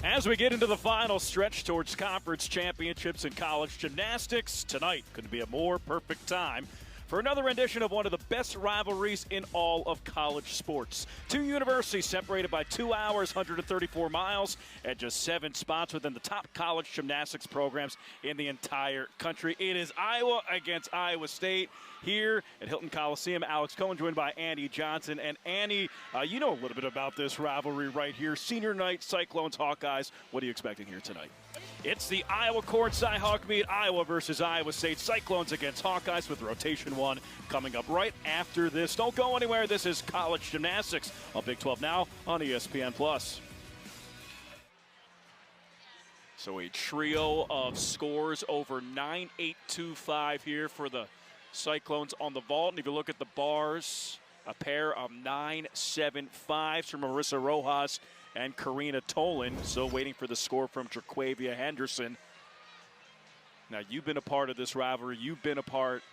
As we get into the final stretch towards conference championships in college gymnastics, tonight could be a more perfect time for another rendition of one of the best rivalries in all of college sports. Two universities separated by 2 hours, 134 miles, and just 7 spots within the top college gymnastics programs in the entire country. It is Iowa against Iowa State here at Hilton Coliseum. Alex Cohen joined by Annie Johnson. And Annie, you know a little bit about this rivalry right here. Senior night, Cyclones, Hawkeyes. What are you expecting here tonight? It's the Iowa Courtside Hawk meet, Iowa versus Iowa State. Cyclones against Hawkeyes with rotation 1 coming up right after this. Don't go anywhere. This is college gymnastics on Big 12 Now on ESPN+. So a trio of scores over 9.825 here for the Cyclones on the vault. And if you look at the bars, a pair of 9.75s from Marissa Rojas and Karina Tolan. So waiting for the score from Jaquavia Henderson. Now, you've been a part of this rivalry. You've been a part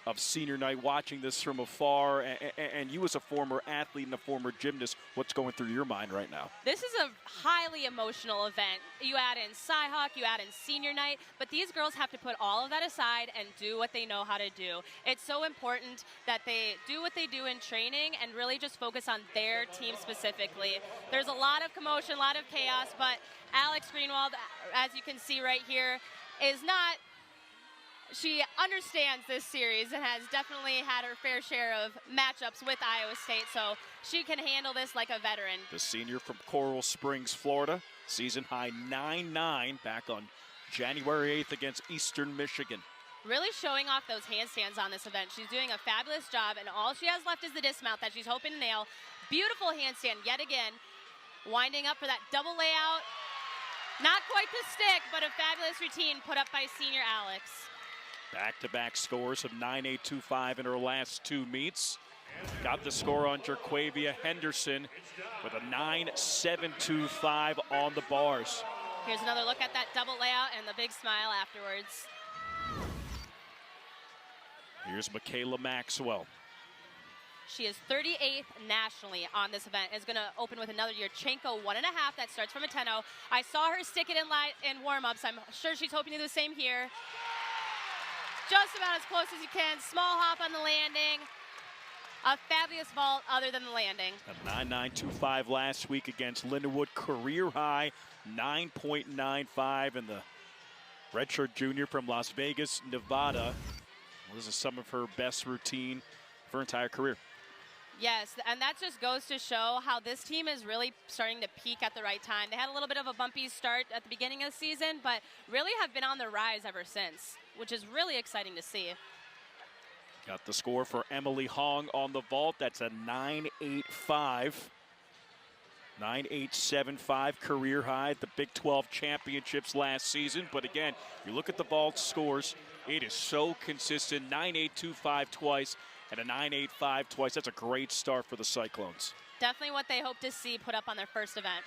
of senior night, watching this from afar, and you as a former athlete and a former gymnast, what's going through your mind right now? This is a highly emotional event. You add in Cyhawk, you add in senior night, but these girls have to put all of that aside and do what they know how to do. It's so important that they do what they do in training and really just focus on their team specifically. There's a lot of commotion, a lot of chaos, but Alex Greenwald, as you can see right here, is not... She understands this series and has definitely had her fair share of matchups with Iowa State, so she can handle this like a veteran. The senior from Coral Springs, Florida, season high 9-9 back on January 8th against Eastern Michigan. Really showing off those handstands on this event. She's doing a fabulous job, and all she has left is the dismount that she's hoping to nail. Beautiful handstand yet again. Winding up for that double layout. Not quite the stick, but a fabulous routine put up by senior Alex. Back-to-back scores of 9.825 in her last 2 meets. Got the score on Jaquavia Henderson with a 9.725 on the bars. Here's another look at that double layout and the big smile afterwards. Here's Michaela Maxwell. She is 38th nationally on this event. Is going to open with another Yurchenko 1.5 that starts from a 10-0. I saw her stick it in warm-ups. I'm sure she's hoping to do the same here. Just about as close as you can. Small hop on the landing. A fabulous vault other than the landing. A 9.925 last week against Lindenwood. Career high 9.95. And the redshirt junior from Las Vegas, Nevada. Well, this is some of her best routine for her entire career. Yes, and that just goes to show how this team is really starting to peak at the right time. They had a little bit of a bumpy start at the beginning of the season, but really have been on the rise ever since, which is really exciting to see. Got the score for Emily Hong on the vault. That's a 9.85. 9.875 career high at the Big 12 championships last season. But again, you look at the vault scores, it is so consistent. 9.825 twice and a 9.85 twice. That's a great start for the Cyclones. Definitely what they hope to see put up on their first event.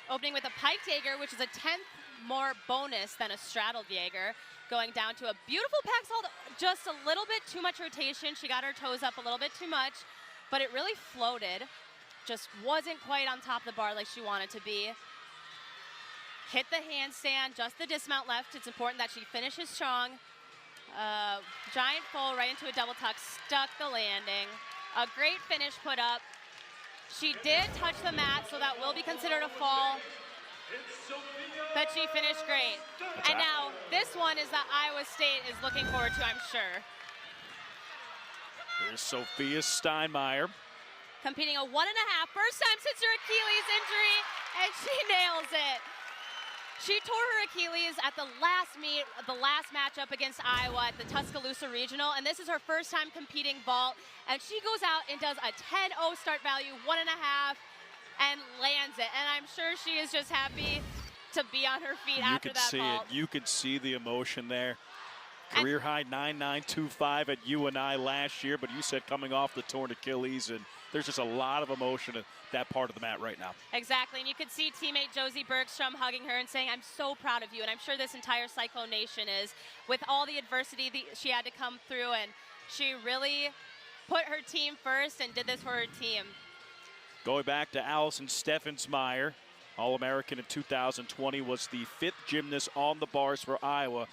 Opening with a piked Jaeger, which is a 10th more bonus than a straddled Jaeger. Going down to a beautiful pack hold, just a little bit too much rotation. She got her toes up a little bit too much, but it really floated. Just wasn't quite on top of the bar like she wanted to be. Hit the handstand, just the dismount left. It's important that she finishes strong. Giant full right into a double tuck, stuck the landing. A great finish put up. She did touch the mat, so that will be considered a fall. But she finished great. And now this one is that Iowa State is looking forward to, I'm sure. Here's Sophia Steinmeier. Competing a 1.5, first time since her Achilles injury, and she nails it. She tore her Achilles at the last meet, the last matchup against Iowa at the Tuscaloosa Regional, and this is her first time competing vault, and she goes out and does a 10-0 start value, 1.5, and lands it. And I'm sure she is just happy to be on her feet after that vault. You could see the emotion there. Career high 9.925 at UNI last year, but you said coming off the torn Achilles, and there's just a lot of emotion at that part of the mat right now. Exactly, and you could see teammate Josie Bergstrom hugging her and saying, I'm so proud of you, and I'm sure this entire Cyclone Nation is, with all the adversity that she had to come through, and she really put her team first and did this for her team. Going back to Allison Steffensmeyer, All-American in 2020, was the 5th gymnast on the bars for Iowa.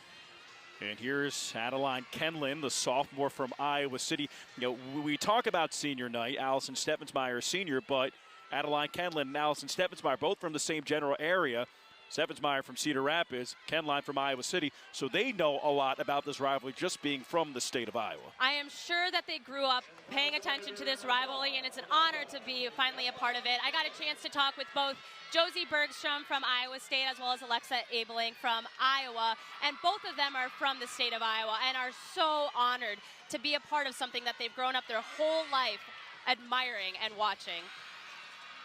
And here's Adeline Kenlin, the sophomore from Iowa City. You know, we talk about senior night, Allison Steffensmeyer senior, but Adeline Kenlin and Allison Steffensmeyer both from the same general area. Steffensmeyer from Cedar Rapids, Kenline from Iowa City, so they know a lot about this rivalry just being from the state of Iowa. I am sure that they grew up paying attention to this rivalry, and it's an honor to be finally a part of it. I got a chance to talk with both Josie Bergstrom from Iowa State as well as Alexa Abeling from Iowa, and both of them are from the state of Iowa and are so honored to be a part of something that they've grown up their whole life admiring and watching.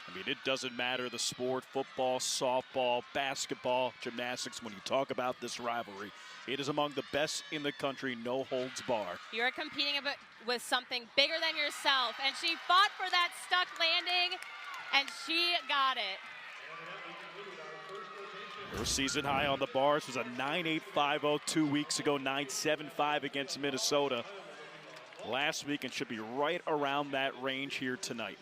I mean, it doesn't matter the sport, football, softball, basketball, gymnastics. When you talk about this rivalry, it is among the best in the country, no holds bar. You're competing with something bigger than yourself, and she fought for that stuck landing, and she got it. Her season high on the bars was a 9.850 2 weeks ago, 9.75 against Minnesota last week, and should be right around that range here tonight.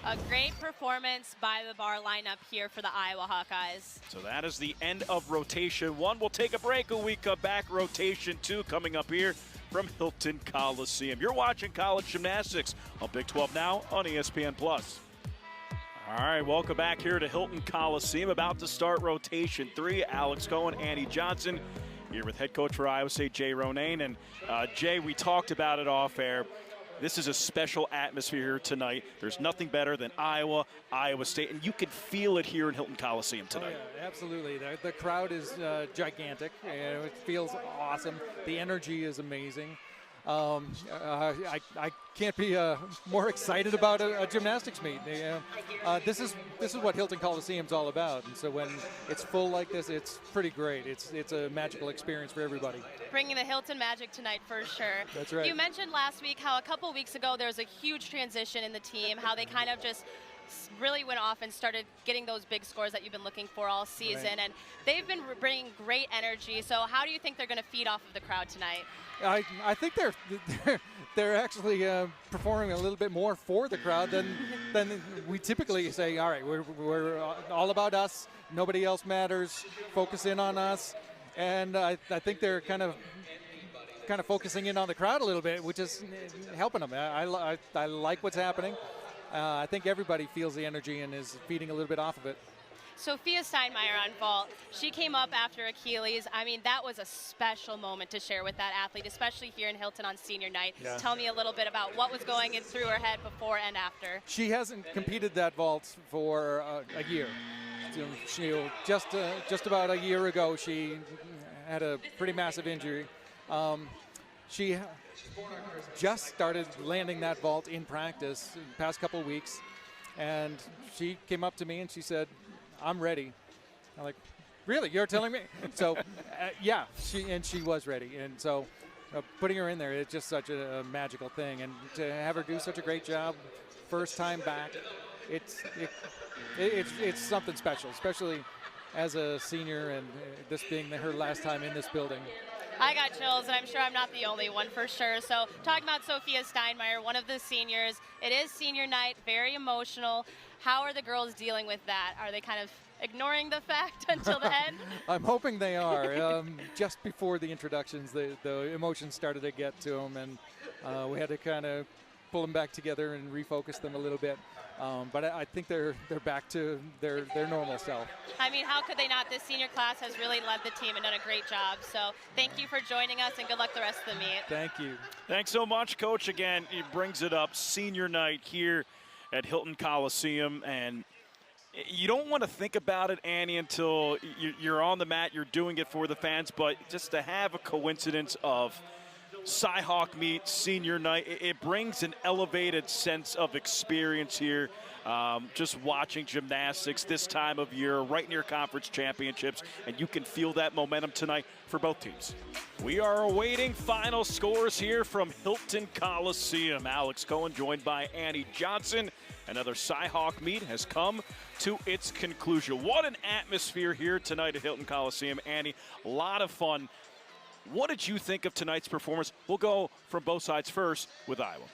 A great performance by the bar lineup here for the Iowa Hawkeyes. So that is the end of rotation 1. We'll take a break when we come back. Rotation 2 coming up here from Hilton Coliseum. You're watching College Gymnastics on Big 12 Now on ESPN+. All right, welcome back here to Hilton Coliseum. About to start rotation 3. Alex Cohen, Annie Johnson, here with head coach for Iowa State, Jay Ronayne. And Jay, we talked about it off air. This is a special atmosphere here tonight. There's nothing better than Iowa, Iowa State, and you can feel it here in Hilton Coliseum tonight. Oh, yeah, absolutely. The crowd is gigantic. It feels awesome. The energy is amazing. I can't be more excited about a gymnastics meet. This is what Hilton Coliseum's all about, and so when it's full like this, it's pretty great. It's a magical experience for everybody. Bringing the Hilton magic tonight for sure. That's right. You mentioned last week how a couple weeks ago there was a huge transition in the team, how they kind of just really went off and started getting those big scores that you've been looking for all season, right. And they've been bringing great energy. So how do you think they're going to feed off of the crowd tonight? I think they're actually performing a little bit more for the crowd than we typically say. All right, we're all about us. Nobody else matters. Focus in on us, and I think they're kind of focusing in on the crowd a little bit, which is helping them. I like what's happening. I think everybody feels the energy and is feeding a little bit off of it. Sophia Steinmeier on vault. She came up after Achilles. I mean, that was a special moment to share with that athlete, especially here in Hilton on senior night. Yeah. Tell me a little bit about what was going in through her head before and after. She hasn't competed that vault for a year. She just about a year ago, she had a pretty massive injury. She just started landing that vault in practice in the past couple weeks, and she came up to me and she said, "I'm ready." I'm like, "Really? You're telling me?" So, yeah, she was ready, and so putting her in there, it's just such a magical thing, and to have her do such a great job, first time back, it's something special, especially as a senior and this being her last time in this building. I got chills, and I'm sure I'm not the only one for sure. So talking about Sophia Steinmeier, one of the seniors, it is senior night, very emotional. How are the girls dealing with that? Are they kind of ignoring the fact until the end? I'm hoping they are. Just before the introductions, the emotions started to get to them, and we had to kind of pull them back together and refocus them a little bit. But I think they're back to their normal self. I mean, how could they not? This senior class has really led the team and done a great job. So thank you for joining us, and good luck the rest of the meet. Thank you. Thanks so much, Coach. Again, he brings it up, senior night here at Hilton Coliseum, and you don't want to think about it, Annie, until you're on the mat, you're doing it for the fans, but just to have a coincidence of Cy-Hawk meet, senior night, it brings an elevated sense of experience here. Just watching gymnastics this time of year, right near conference championships, and you can feel that momentum tonight for both teams. We are awaiting final scores here from Hilton Coliseum. Alex Cohen joined by Annie Johnson. Another Cy-Hawk meet has come to its conclusion. What an atmosphere here tonight at Hilton Coliseum. Annie, a lot of fun. What did you think of tonight's performance? We'll go from both sides first with Iowa.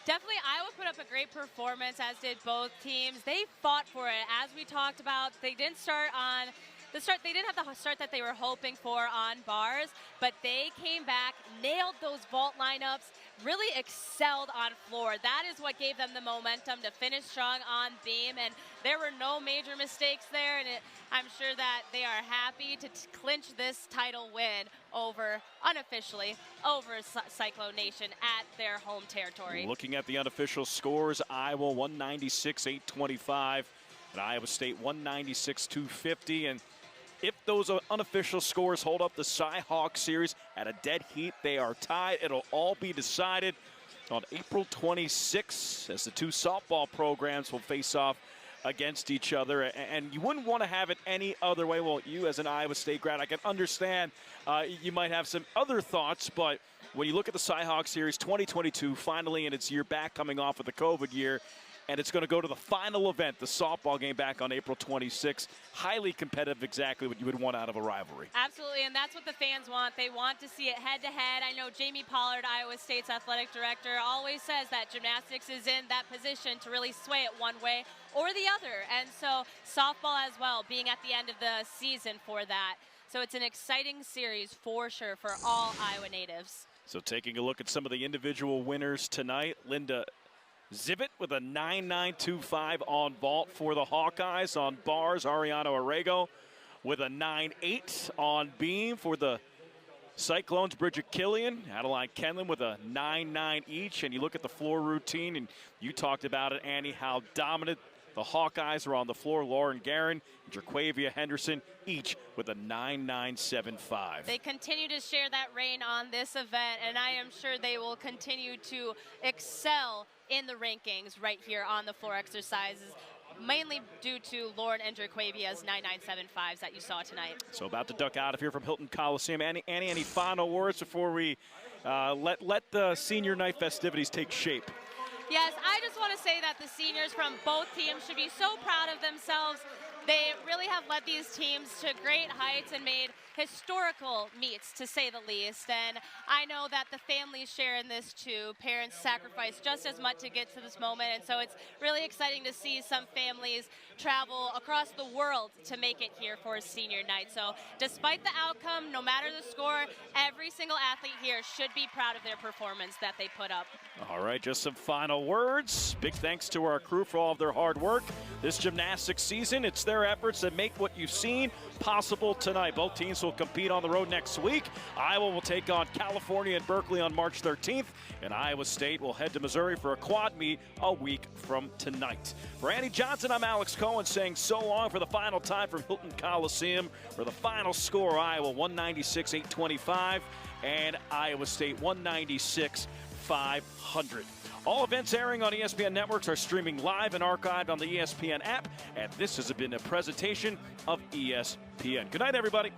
Definitely, Iowa put up a great performance, as did both teams. They fought for it, as we talked about. They didn't start on the start. They didn't have the start that they were hoping for on bars, but they came back, nailed those vault lineups, really excelled on floor. That is what gave them the momentum to finish strong on beam, and there were no major mistakes there. And I'm sure that they are happy to clinch this title win unofficially over Cyclone Nation at their home territory. Looking at the unofficial scores, Iowa 196-825, and Iowa State 196-250. And if those unofficial scores hold up the Cy-Hawk series at a dead heat, they are tied. It'll all be decided on April 26th as the two softball programs will face off against each other, and you wouldn't want to have it any other way. Well, you as an Iowa State grad, I can understand you might have some other thoughts, but when you look at the Cy-Hawk series 2022, finally in its year back, coming off of the COVID year, and it's going to go to the final event, the softball game, back on April 26th. Highly competitive, exactly what you would want out of a rivalry. Absolutely, and that's what the fans want. They want to see it head-to-head. I know Jamie Pollard, Iowa State's athletic director, always says that gymnastics is in that position to really sway it one way or the other. And so softball as well, being at the end of the season for that. So it's an exciting series for sure for all Iowa natives. So taking a look at some of the individual winners tonight, Linda Zivit with a 9.925 on vault for the Hawkeyes. On bars, Ariana Arrego with a 9.8 on beam for the Cyclones. Bridget Killian, Adeline Kenlin with a 9.9 each. And you look at the floor routine, and you talked about it, Annie, how dominant the Hawkeyes are on the floor. Lauren Guerin and Jaquavia Henderson, each with a 9.975. They continue to share that reign on this event, and I am sure they will continue to excel in the rankings right here on the floor exercises, mainly due to Lauren and Jaquavia's 9.975s that you saw tonight. So about to duck out of here from Hilton Coliseum. Annie, any final words before we let the senior night festivities take shape? Yes, I just want to say that the seniors from both teams should be so proud of themselves. They really have led these teams to great heights and made historical meets, to say the least. And I know that the families share in this too. Parents sacrifice just as much to get to this moment. And so it's really exciting to see some families travel across the world to make it here for a senior night. So despite the outcome, no matter the score, every single athlete here should be proud of their performance that they put up. All right, just some final words. Big thanks to our crew for all of their hard work this gymnastics season. It's their efforts that make what you've seen possible tonight. Both teams will compete on the road next week. Iowa will take on California and Berkeley on March 13th, and Iowa State will head to Missouri for a quad meet a week from tonight. For Annie Johnson, I'm Alex Cohen saying so long for the final time from Hilton Coliseum, for the final score, Iowa 196-825 and Iowa State 196-500. All events airing on ESPN networks are streaming live and archived on the ESPN app, and this has been a presentation of ESPN. Good night, everybody.